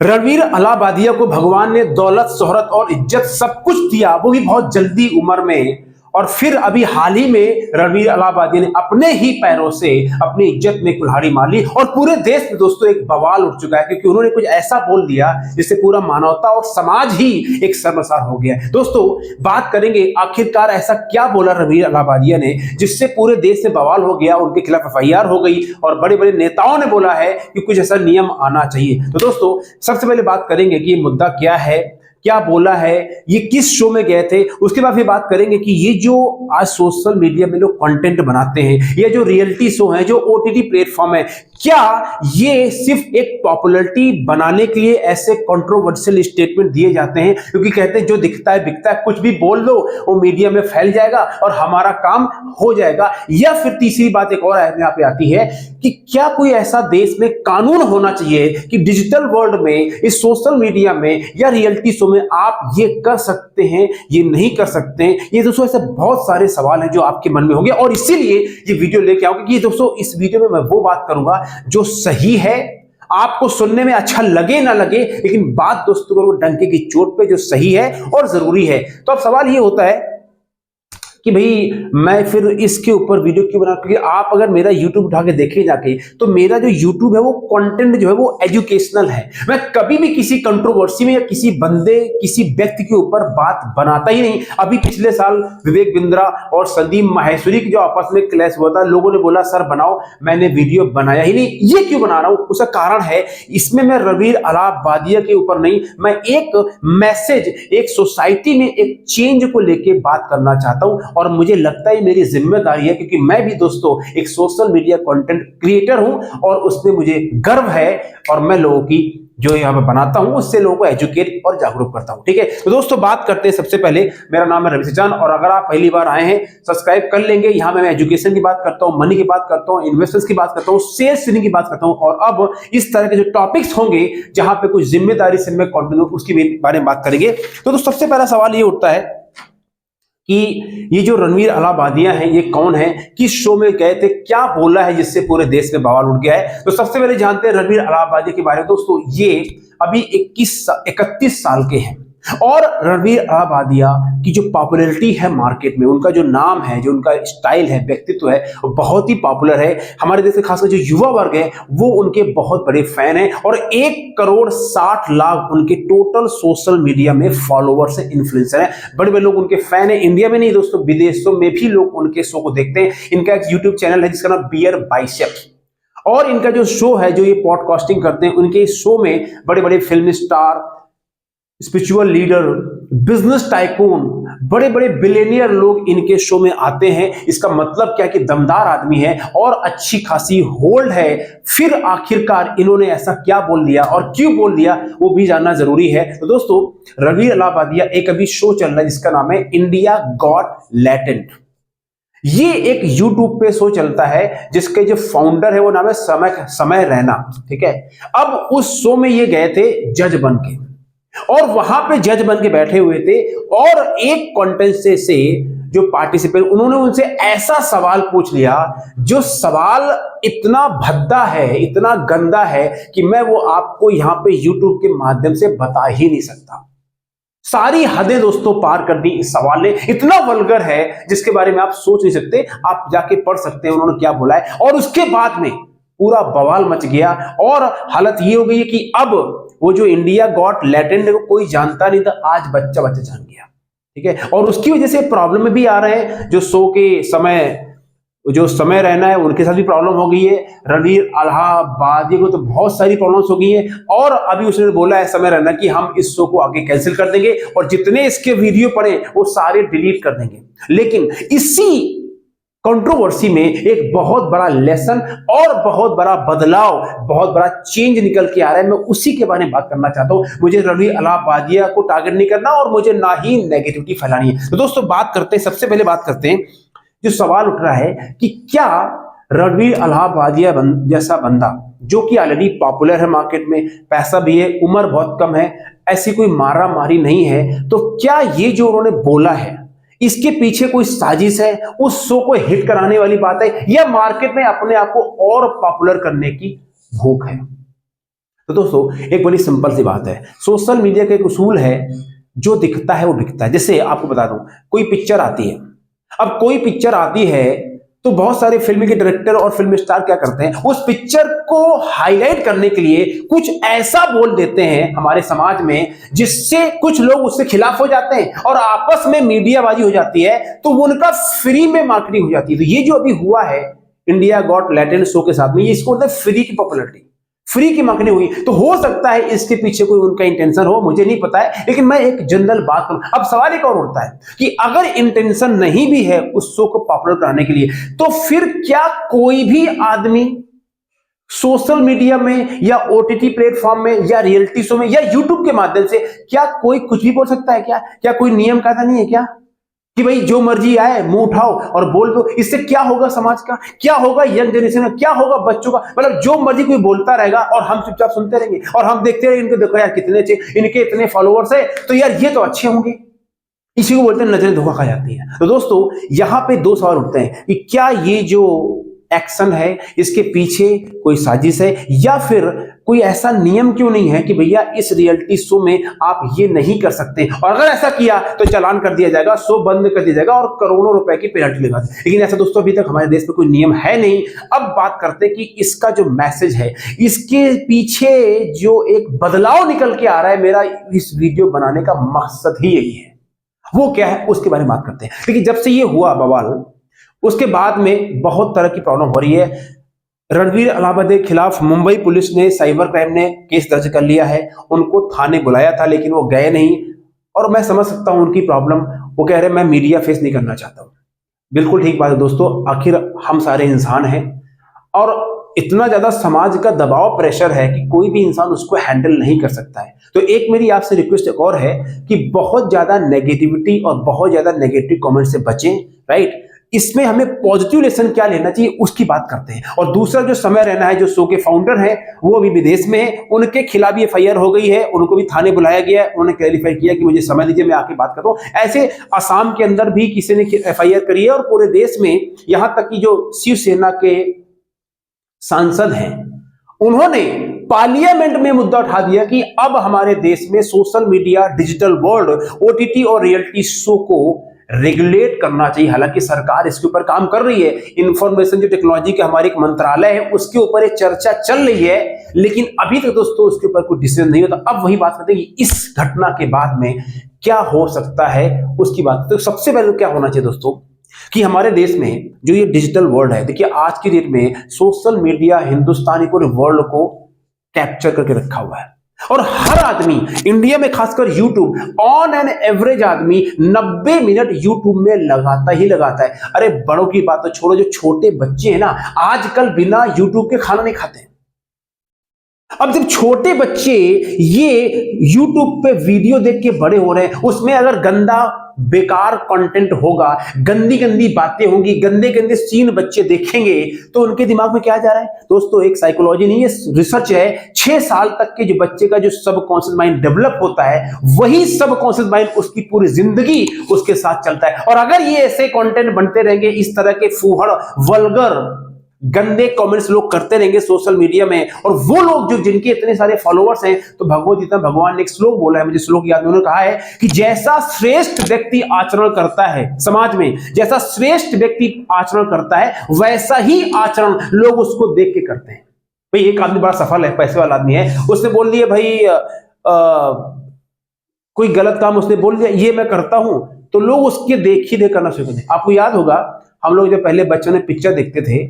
रणवीर अलाहाबादिया को भगवान ने दौलत, शोहरत और इज्जत सब कुछ दिया, वो भी बहुत जल्दी उम्र में। और फिर अभी हाल ही में रणवीर अलाहाबादिया ने अपने ही पैरों से अपनी इज्जत में कुल्हाड़ी मार ली और पूरे देश में दोस्तों एक बवाल उठ चुका है, क्योंकि उन्होंने कुछ ऐसा बोल दिया जिससे पूरा मानवता और समाज ही एक शर्मसार हो गया है। दोस्तों बात करेंगे आखिरकार ऐसा क्या बोला रणवीर अलाहाबादिया ने जिससे पूरे देश में बवाल हो गया, उनके खिलाफ एफआईआर हो गई और बड़े बड़े नेताओं ने बोला है कि कुछ ऐसा नियम आना चाहिए। तो दोस्तों सबसे पहले बात करेंगे कि ये मुद्दा क्या है, क्या बोला है, ये किस शो में गए थे। उसके बाद फिर बात करेंगे कि ये जो आज सोशल मीडिया में लोग कंटेंट बनाते हैं, ये जो रियलिटी शो है, जो ओटीटी प्लेटफॉर्म है, क्या ये सिर्फ एक पॉपुलैरिटी बनाने के लिए ऐसे कंट्रोवर्शियल स्टेटमेंट दिए जाते हैं, क्योंकि कहते हैं जो दिखता है बिकता है, कुछ भी बोल दो वो मीडिया में फैल जाएगा और हमारा काम हो जाएगा। या फिर तीसरी बात एक और यहाँ पे आती है कि क्या कोई ऐसा देश में कानून होना चाहिए कि डिजिटल वर्ल्ड में, इस सोशल मीडिया में या रियलिटी शो में आप ये कर सकते हैं, ये नहीं कर सकते हैं। ये दोस्तों ऐसे बहुत सारे सवाल हैं जो आपके मन में होंगे और इसीलिए ये वीडियो लेके आऊंगा कि दोस्तों इस वीडियो में मैं वो बात करूंगा जो सही है, आपको सुनने में अच्छा लगे ना लगे, लेकिन बात दोस्तों को डंके की चोट पे जो सही है और जरूरी है। तो अब सवाल ये होता है कि भाई मैं फिर इसके ऊपर वीडियो क्यों बना, क्योंकि आप अगर मेरा YouTube उठा के देखें जाके तो मेरा जो YouTube है वो कंटेंट जो है वो एजुकेशनल है। मैं कभी भी किसी कंट्रोवर्सी में या किसी बंदे, किसी व्यक्ति के ऊपर बात बनाता ही नहीं। अभी पिछले साल विवेक बिंद्रा और संदीप माहेश्वरी की जो आपस में क्लैश हुआ था, लोगों ने बोला सर बनाओ, मैंने वीडियो बनाया ही नहीं। ये क्यों बना रहा हूं, उसका कारण है, इसमें मैं रणवीर अलाहाबादिया के ऊपर नहीं, मैं एक मैसेज, एक सोसाइटी में एक चेंज को लेके बात करना चाहता हूं और मुझे लगता है मेरी जिम्मेदारी है, क्योंकि मैं भी दोस्तों एक सोशल मीडिया कंटेंट क्रिएटर हूं और उसमें मुझे गर्व है और मैं लोगों की जो यहां पर बनाता हूं उससे लोगों को एजुकेट और जागरूक करता हूं। ठीक है, तो दोस्तों बात करते हैं। सबसे पहले मेरा नाम है रवि सचान और अगर आप पहली बार आए हैं सब्सक्राइब कर लेंगे। यहां मैं एजुकेशन की बात करता हूं, मनी की बात करता हूं, इन्वेस्टर्स की बात करता हूं, शेयर सीलिंग की बात करता हूं और अब इस तरह के जो टॉपिक्स होंगे जहां पे कुछ जिम्मेदारी से मैं कंटिन्यू उसके बारे में बात करेंगे। तो सबसे पहला सवाल ये उठता है कि ये जो रणवीर अलाहाबादिया हैं ये कौन है, किस शो में गए थे, क्या बोला है जिससे पूरे देश में बवाल उठ गया है। तो सबसे पहले जानते हैं रणवीर अलाहाबादिया के बारे में। दोस्तों ये अभी 31 साल के हैं और रणवीर अलाहाबादिया की जो पॉपुलैरिटी है मार्केट में, उनका जो नाम है, जो उनका स्टाइल है, व्यक्तित्व है, वो बहुत ही पॉपुलर है। हमारे देश में खासकर जो युवा वर्ग है वो उनके बहुत बड़े फैन हैं और 1,60,00,000 उनके टोटल सोशल मीडिया में फॉलोवर्स हैं, इन्फ्लुएंसर हैं। बड़े बड़े लोग उनके फैन हैं। इंडिया में नहीं दोस्तों, विदेशों में भी लोग उनके शो को देखते हैं। इनका एक यूट्यूब चैनल है जिसका नाम बियर बाइसेप्स और इनका जो शो है, जो ये पॉडकास्टिंग करते हैं, उनके इस शो में बड़े बड़े film star, spiritual leader, business tycoon, बड़े बड़े बिलियनियर लोग इनके शो में आते हैं। इसका मतलब क्या है कि दमदार आदमी है और अच्छी खासी होल्ड है। फिर आखिरकार इन्होंने ऐसा क्या बोल दिया और क्यों बोल दिया वो भी जानना जरूरी है। तो दोस्तों रणवीर अलाहाबादिया एक अभी शो चल रहा है जिसका नाम है इंडिया गॉट लैटेंट। ये एक YouTube पे शो चलता है जिसके जो फाउंडर है वो नाम है समय रैना। ठीक है, अब उस शो में ये गए थे जज बन के और वहां पे जज बन के बैठे हुए थे और एक कॉन्टेस्टेंट से जो पार्टिसिपेंट, उन्होंने उनसे ऐसा सवाल पूछ लिया जो सवाल इतना भद्दा है, इतना गंदा है कि मैं वो आपको यहां पे YouTube के माध्यम से बता ही नहीं सकता। सारी हदें दोस्तों पार कर दी इस सवाल ने, इतना वल्गर है जिसके बारे में आप सोच नहीं सकते। आप जाके पढ़ सकते हैं उन्होंने क्या बोला है। और उसके बाद में पूरा बवाल मच गया और हालत ये हो गई है कि अब वो जो इंडिया गॉट लैटेंट को कोई जानता नहीं था, आज बच्चा जान गया। ठीक है, और उसकी वजह से प्रॉब्लम में भी आ रहे हैं। जो शो के समय रहना है उनके साथ भी प्रॉब्लम हो गई है। रणवीर अलाहाबादिया को तो बहुत सारी प्रॉब्लम्स हो गई है और अभी उसने बोला है समय रहना कि हम इस शो को आगे कैंसिल कर देंगे और जितने इसके वीडियो पड़े वो सारे डिलीट कर देंगे। लेकिन इसी कंट्रोवर्सी में एक बहुत बड़ा लेसन और बहुत बड़ा बदलाव, बहुत बड़ा चेंज निकल के आ रहा है। मैं उसी के बारे में बात करना चाहता हूं। मुझे रणवीर अलाहाबादिया को टारगेट नहीं करना और मुझे ना ही नेगेटिविटी फैलानी है। तो दोस्तों बात करते हैं, सबसे पहले बात करते हैं, जो सवाल उठ रहा है कि क्या रणवीर अलाहाबादिया जैसा बंदा जो कि ऑलरेडी पॉपुलर है मार्केट में, पैसा भी है, उम्र बहुत कम है, ऐसी कोई मारा मारी नहीं है, तो क्या ये जो उन्होंने बोला है इसके पीछे कोई साजिश है, उस शो को हिट कराने वाली बात है या मार्केट में अपने आप को और पॉपुलर करने की भूख है? तो दोस्तों एक बड़ी सिंपल सी बात है, सोशल मीडिया का एक उसूल है, जो दिखता है वो बिकता है। जैसे आपको बता दूं, कोई पिक्चर आती है, अब कोई पिक्चर आती है तो बहुत सारे फिल्म के डायरेक्टर और फिल्म स्टार क्या करते हैं, उस पिक्चर को हाईलाइट करने के लिए कुछ ऐसा बोल देते हैं हमारे समाज में, जिससे कुछ लोग उससे खिलाफ हो जाते हैं और आपस में मीडियाबाजी हो जाती है, तो वो उनका फ्री में मार्केटिंग हो जाती है। तो ये जो अभी हुआ है इंडिया गॉट टैलेंट शो के साथ में, ये इसको बोलते हैं फ्री की पॉपुलैरिटी, फ्री की मार्केटिंग हुई। तो हो सकता है इसके पीछे कोई उनका इंटेंशन हो, मुझे नहीं पता है, लेकिन मैं एक जनरल बात करूं। अब सवाल एक और उठता है कि अगर इंटेंशन नहीं भी है उस शो को पॉपुलर कराने के लिए, तो फिर क्या कोई भी आदमी सोशल मीडिया में या ओटीटी प्लेटफॉर्म में या रियलिटी शो में या यूट्यूब के माध्यम से क्या कोई कुछ भी बोल सकता है? क्या कोई नियम कायदा नहीं है क्या कि भाई जो मर्जी आए मुंह उठाओ और बोल दो? इससे क्या होगा समाज का, क्या होगा यंग जनरेशन का, क्या होगा बच्चों का? मतलब जो मर्जी कोई बोलता रहेगा और हम चुपचाप सुनते रहेंगे और हम देखते रहेंगे, इनके देखो यार कितने अच्छे, इनके इतने फॉलोअर्स है, तो यार ये तो अच्छे होंगे। इसी को बोलते हैं नजरें धोखा खा जाती है। तो दोस्तों यहां पे दो सवाल उठते हैं कि क्या ये जो एक्शन है इसके पीछे कोई साजिश है, या फिर कोई ऐसा नियम क्यों नहीं है कि भैया इस रियलिटी शो में आप ये नहीं कर सकते, और अगर ऐसा किया तो चालान कर दिया जाएगा, शो बंद कर दिया जाएगा और करोड़ों रुपए की पेनल्टी लगा दी। लेकिन ऐसा दोस्तों अभी तक हमारे देश में कोई नियम है नहीं। अब बात करते हैं कि इसका जो मैसेज है, इसके पीछे जो एक बदलाव निकल के आ रहा है, मेरा इस वीडियो बनाने का मकसद ही यही है। वो क्या है उसके बारे में बात करते हैं। लेकिन जब से ये हुआ बवाल, उसके बाद में बहुत तरह की प्रॉब्लम हो रही है। रणवीर अलाहाबादी के खिलाफ मुंबई पुलिस ने, साइबर क्राइम ने केस दर्ज कर लिया है। उनको थाने बुलाया था लेकिन वो गए नहीं, और मैं समझ सकता हूं उनकी प्रॉब्लम। वो कह रहे हैं मैं मीडिया फेस नहीं करना चाहता हूं। बिल्कुल ठीक बात है दोस्तों, आखिर हम सारे इंसान हैं और इतना ज्यादा समाज का दबाव प्रेशर है कि कोई भी इंसान उसको हैंडल नहीं कर सकता है। तो एक मेरी आपसे रिक्वेस्ट एक और है कि बहुत ज्यादा नेगेटिविटी और बहुत ज्यादा नेगेटिव कमेंट से बचें, राइट? इसमें हमें पॉजिटिव लेसन क्या लेना चाहिए उसकी बात करते हैं। और दूसरा जो समय रहना है, जो शो के फाउंडर हैं वो अभी विदेश में है, उनके खिलाफ भी एफआईआर हो गई है, उनको भी थाने बुलाया गया है। उन्होंने क्लैरिफाई किया कि मुझे समय दीजिए, मैं आके बात करता हूं। ऐसे असम के अंदर भी किसी ने एफआईआर करी है और पूरे देश में, यहां तक कि जो शिवसेना के सांसद हैं उन्होंने पार्लियामेंट में मुद्दा उठा दिया कि अब हमारे देश में social media, digital world, OTT और रियलिटी शो को रेगुलेट करना चाहिए। हालांकि सरकार इसके ऊपर काम कर रही है, इंफॉर्मेशन जो टेक्नोलॉजी का हमारी एक मंत्रालय है उसके ऊपर एक चर्चा चल रही है, लेकिन अभी तक दोस्तों उसके ऊपर कोई डिसीजन नहीं होता। अब वही बात करते हैं कि इस घटना के बाद में क्या हो सकता है उसकी बात। तो सबसे पहले क्या होना चाहिए दोस्तों कि हमारे देश में जो ये डिजिटल वर्ल्ड है, देखिए आज की डेट में सोशल मीडिया हिंदुस्तानी पूरे वर्ल्ड को कैप्चर करके रखा हुआ है, और हर आदमी इंडिया में खासकर यूट्यूब, ऑन एन एवरेज आदमी 90 मिनट यूट्यूब में लगाता ही लगाता है। अरे बड़ों की बात तो छोड़ो, जो छोटे बच्चे हैं ना आजकल बिना यूट्यूब के खाना नहीं खाते। अब जब छोटे बच्चे ये YouTube पे वीडियो देख के बड़े हो रहे हैं, उसमें अगर गंदा बेकार कंटेंट होगा, गंदी गंदी बातें होंगी, गंदे गंदे सीन बच्चे देखेंगे, तो उनके दिमाग में क्या जा रहा है दोस्तों? एक साइकोलॉजी नहीं है, रिसर्च है। 6 साल तक के जो बच्चे का जो सबकॉन्शियस माइंड डेवलप होता है, वही सबकॉन्शियस माइंड उसकी पूरी जिंदगी उसके साथ चलता है। और अगर ये ऐसे कंटेंट बनते रहेंगे, इस तरह के फूहड़ वल्गर गंदे कमेंट्स लोग करते रहेंगे सोशल मीडिया में, और वो लोग जो जिनके इतने सारे फॉलोअर्स हैं, तो भगवद गीता भगवान ने एक श्लोक बोला है, मुझे श्लोक याद नहीं, उन्होंने कहा है कि जैसा श्रेष्ठ व्यक्ति आचरण करता है समाज में, जैसा श्रेष्ठ व्यक्ति आचरण करता है, वैसा ही आचरण लोग उसको देख के करते हैं। भाई एक आदमी बड़ा सफल है, पैसे वाला आदमी है, उसने बोल दिया भाई कोई गलत काम उसने बोल दिया, ये मैं करता हूं, तो लोग उसके देख ही देख करना शुरू कर दें। आपको याद होगा हम लोग जब पहले बच्चों ने पिक्चर देखते थे,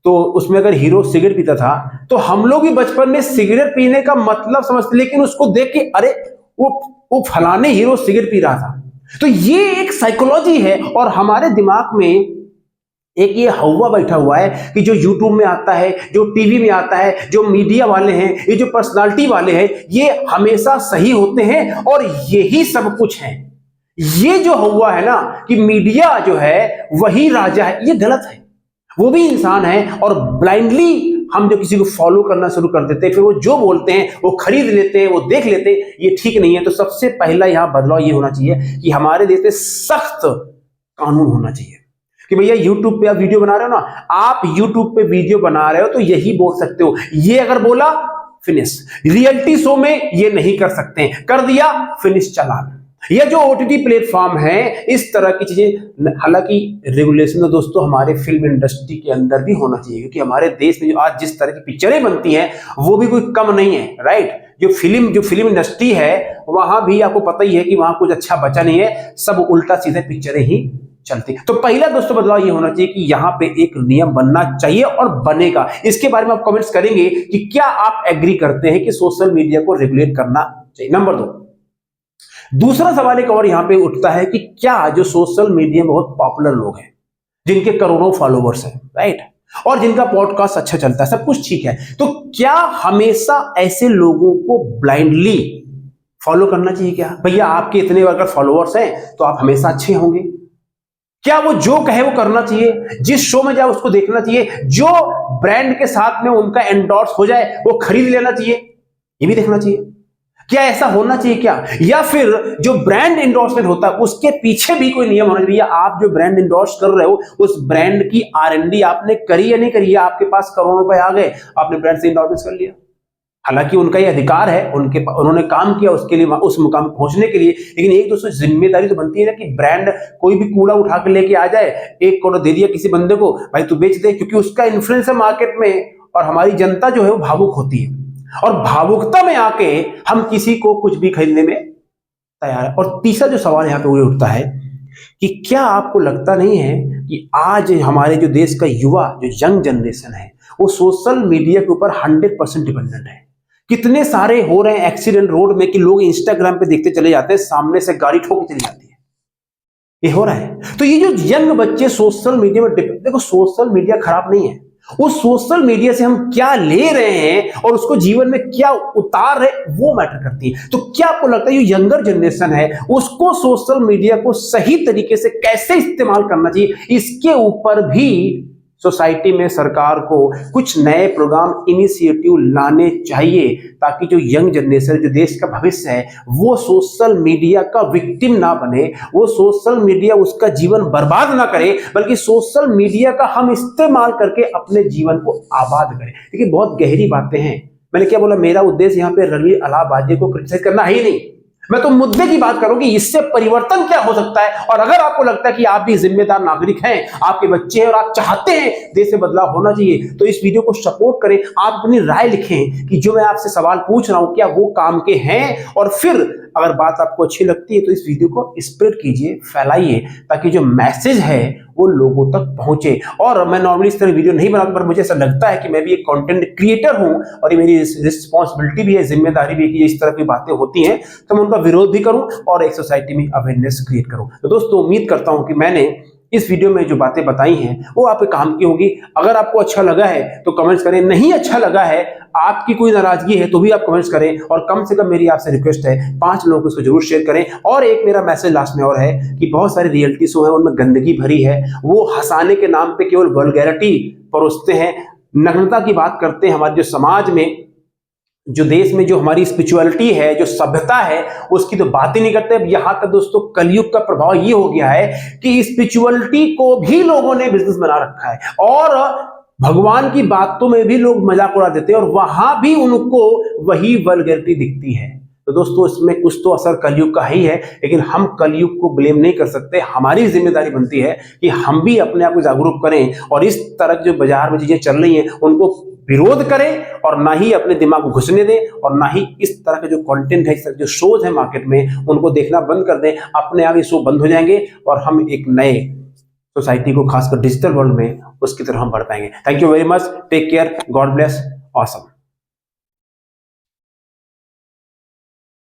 तो उसमें अगर हीरो सिगरेट पीता था तो हम लोग भी बचपन में सिगरेट पीने का मतलब समझते, लेकिन उसको देख के अरे वो फलाने हीरो सिगरेट पी रहा था। तो ये एक साइकोलॉजी है, और हमारे दिमाग में एक ये हवा बैठा हुआ है कि जो यूट्यूब में आता है, जो टीवी में आता है, जो मीडिया वाले हैं, ये जो पर्सनालिटी वाले हैं, ये हमेशा सही होते हैं और यही सब कुछ है। ये जो हुआ है ना कि मीडिया जो है वही राजा है, ये गलत है। वो भी इंसान है, और ब्लाइंडली हम जो किसी को फॉलो करना शुरू कर देते हैं, फिर वो जो बोलते हैं वो खरीद लेते हैं, वो देख लेते हैं, ये ठीक नहीं है। तो सबसे पहला यहां बदलाव ये होना चाहिए कि हमारे देश में सख्त कानून होना चाहिए कि भैया यूट्यूब पे आप वीडियो बना रहे हो ना, आप यूट्यूब पे वीडियो बना रहे हो तो यही बोल सकते हो। ये अगर बोला फिनिश। रियलिटी शो में ये नहीं कर सकते, कर दिया फिनिश चालान। ये जो ओटीटी प्लेटफॉर्म है, इस तरह की चीजें, हालांकि रेगुलेशन तो दोस्तों हमारे फिल्म इंडस्ट्री के अंदर भी होना चाहिए, क्योंकि हमारे देश में जो आज जिस तरह की पिक्चरें बनती हैं वो भी कोई कम नहीं है, राइट। जो फिल्म इंडस्ट्री है वहां भी आपको पता ही है कि वहां कुछ अच्छा बचा नहीं है, सब उल्टा सीधे पिक्चरें ही चलती। तो पहला दोस्तों बदलाव ये होना चाहिए कि यहाँ पे एक नियम बनना चाहिए और बनेगा। इसके बारे में आप कमेंट्स करेंगे कि क्या आप एग्री करते हैं कि सोशल मीडिया को रेगुलेट करना चाहिए। नंबर 2, दूसरा सवाल एक और यहां पे उठता है कि क्या जो सोशल मीडिया में बहुत पॉपुलर लोग हैं, जिनके करोड़ों फॉलोवर्स हैं, राइट, और जिनका पॉडकास्ट अच्छा चलता है, सब कुछ ठीक है, तो क्या हमेशा ऐसे लोगों को ब्लाइंडली फॉलो करना चाहिए? क्या भैया आपके इतने अगर फॉलोवर्स हैं तो आप हमेशा अच्छे होंगे? क्या वो जो कहे वो करना चाहिए? जिस शो में जाए उसको देखना चाहिए? जो ब्रांड के साथ में उनका एंडोर्स हो जाए वो खरीद लेना चाहिए? ये भी देखना चाहिए। क्या ऐसा होना चाहिए क्या? या फिर जो ब्रांड एंडोर्समेंट होता है उसके पीछे भी कोई नियम होना चाहिए? आप जो ब्रांड एंडोर्स कर रहे हो उस ब्रांड की R&D आपने करी या नहीं करी? आपके पास करोड़ों रुपए आ गए, आपने ब्रांड से एंडोर्समेंट कर लिया। हालांकि उनका ये अधिकार है, उन्होंने काम किया उसके लिए, उस मुकाम पहुंचने के लिए, लेकिन एक दोस्तों जिम्मेदारी तो बनती है ना कि ब्रांड कोई भी कूड़ा उठा के लेके आ जाए, 1 करोड़ दे दिया किसी बंदे को, भाई तू बेच दे, क्योंकि उसका इन्फ्लुएंस है मार्केट में, और हमारी जनता जो है वो भावुक होती है, और भावुकता में आके हम किसी को कुछ भी खरीदने में तैयार है। और तीसरा जो सवाल यहाँ पे उठता है कि क्या आपको लगता नहीं है कि आज हमारे जो देश का युवा, जो यंग जनरेशन है, वो सोशल मीडिया के ऊपर 100% डिपेंडेंट है? कितने सारे हो रहे हैं एक्सीडेंट रोड में कि लोग इंस्टाग्राम पे देखते चले जाते हैं, सामने से गाड़ी ठोक के चली जाती है, ये हो रहा है। तो ये जो यंग बच्चे सोशल मीडिया में देखो, सोशल मीडिया खराब नहीं है, उस सोशल मीडिया से हम क्या ले रहे हैं और उसको जीवन में क्या उतार रहे वो मैटर करती है। तो क्या आपको लगता है जो यंगर जनरेशन है उसको सोशल मीडिया को सही तरीके से कैसे इस्तेमाल करना चाहिए, इसके ऊपर भी सोसाइटी में सरकार को कुछ नए प्रोग्राम, इनिशिएटिव लाने चाहिए, ताकि जो यंग जनरेशन, जो देश का भविष्य है, वो सोशल मीडिया का विक्टिम ना बने, वो सोशल मीडिया उसका जीवन बर्बाद ना करे, बल्कि सोशल मीडिया का हम इस्तेमाल करके अपने जीवन को आबाद करें। देखिए बहुत गहरी बातें हैं। मैंने क्या बोला, मेरा उद्देश्य यहाँ पे रणवीर अलाहाबादी को क्रिटिसाइज करना ही नहीं, मैं तो मुद्दे की बात करूं कि इससे परिवर्तन क्या हो सकता है। और अगर आपको लगता है कि आप भी जिम्मेदार नागरिक हैं, आपके बच्चे हैं और आप चाहते हैं देश में बदलाव होना चाहिए, तो इस वीडियो को सपोर्ट करें। आप अपनी राय लिखें कि जो मैं आपसे सवाल पूछ रहा हूं क्या वो काम के हैं, और फिर अगर बात आपको अच्छी लगती है तो इस वीडियो को स्प्रेड कीजिए, फैलाइए, ताकि जो मैसेज है वो लोगों तक पहुंचे। और मैं नॉर्मली इस तरह वीडियो नहीं बनाता, पर मुझे ऐसा लगता है कि मैं भी एक कंटेंट क्रिएटर हूं और ये मेरी रिस्पॉन्सिबिलिटी भी है, जिम्मेदारी भी है कि इस तरह की बातें होती हैं तो मैं उनका विरोध भी करूं और एक सोसाइटी में अवेयरनेस क्रिएट करूं। तो दोस्तों उम्मीद करता हूं कि मैंने इस वीडियो में जो बातें बताई हैं वो आपके काम की होगी। अगर आपको अच्छा लगा है तो कमेंट्स करें, नहीं अच्छा लगा है, आपकी कोई नाराजगी है तो भी आप कमेंट्स करें, और कम से कम मेरी आपसे रिक्वेस्ट है 5 लोगों को इसको जरूर शेयर करें। और एक मेरा मैसेज लास्ट में और है कि बहुत सारे रियलिटी शो हैं उनमें गंदगी भरी है, वो हंसाने के नाम पे केवल वल्गैरिटी परोसते हैं, नग्नता की बात करते हैं। हमारे जो समाज में, जो देश में जो हमारी स्पिरिचुअलिटी है, जो सभ्यता है, उसकी तो बात ही नहीं करते। अब यहां तक दोस्तों कलयुग का प्रभाव ये हो गया है कि स्पिरिचुअलिटी को भी लोगों ने बिजनेस बना रखा है, और भगवान की बातों में भी लोग मजाक उड़ा देते हैं, और वहां भी उनको वही वल्गैरिटी दिखती है। तो दोस्तों इसमें कुछ तो असर कलयुग का ही है, लेकिन हम कलयुग को ब्लेम नहीं कर सकते। हमारी जिम्मेदारी बनती है कि हम भी अपने आप को जागरूक करें, और इस तरह जो बाजार में चीजें चल रही हैं उनको विरोध करें, और ना ही अपने दिमाग को घुसने दें, और ना ही इस तरह के जो कंटेंट है, इस तरह जो शोज है मार्केट में, उनको देखना बंद कर दें। अपने आप ये शो बंद हो जाएंगे और हम एक नए सोसाइटी को, खासकर डिजिटल वर्ल्ड में, उसकी तरफ हम बढ़ पाएंगे। Thank you very much, take care, God bless, awesome.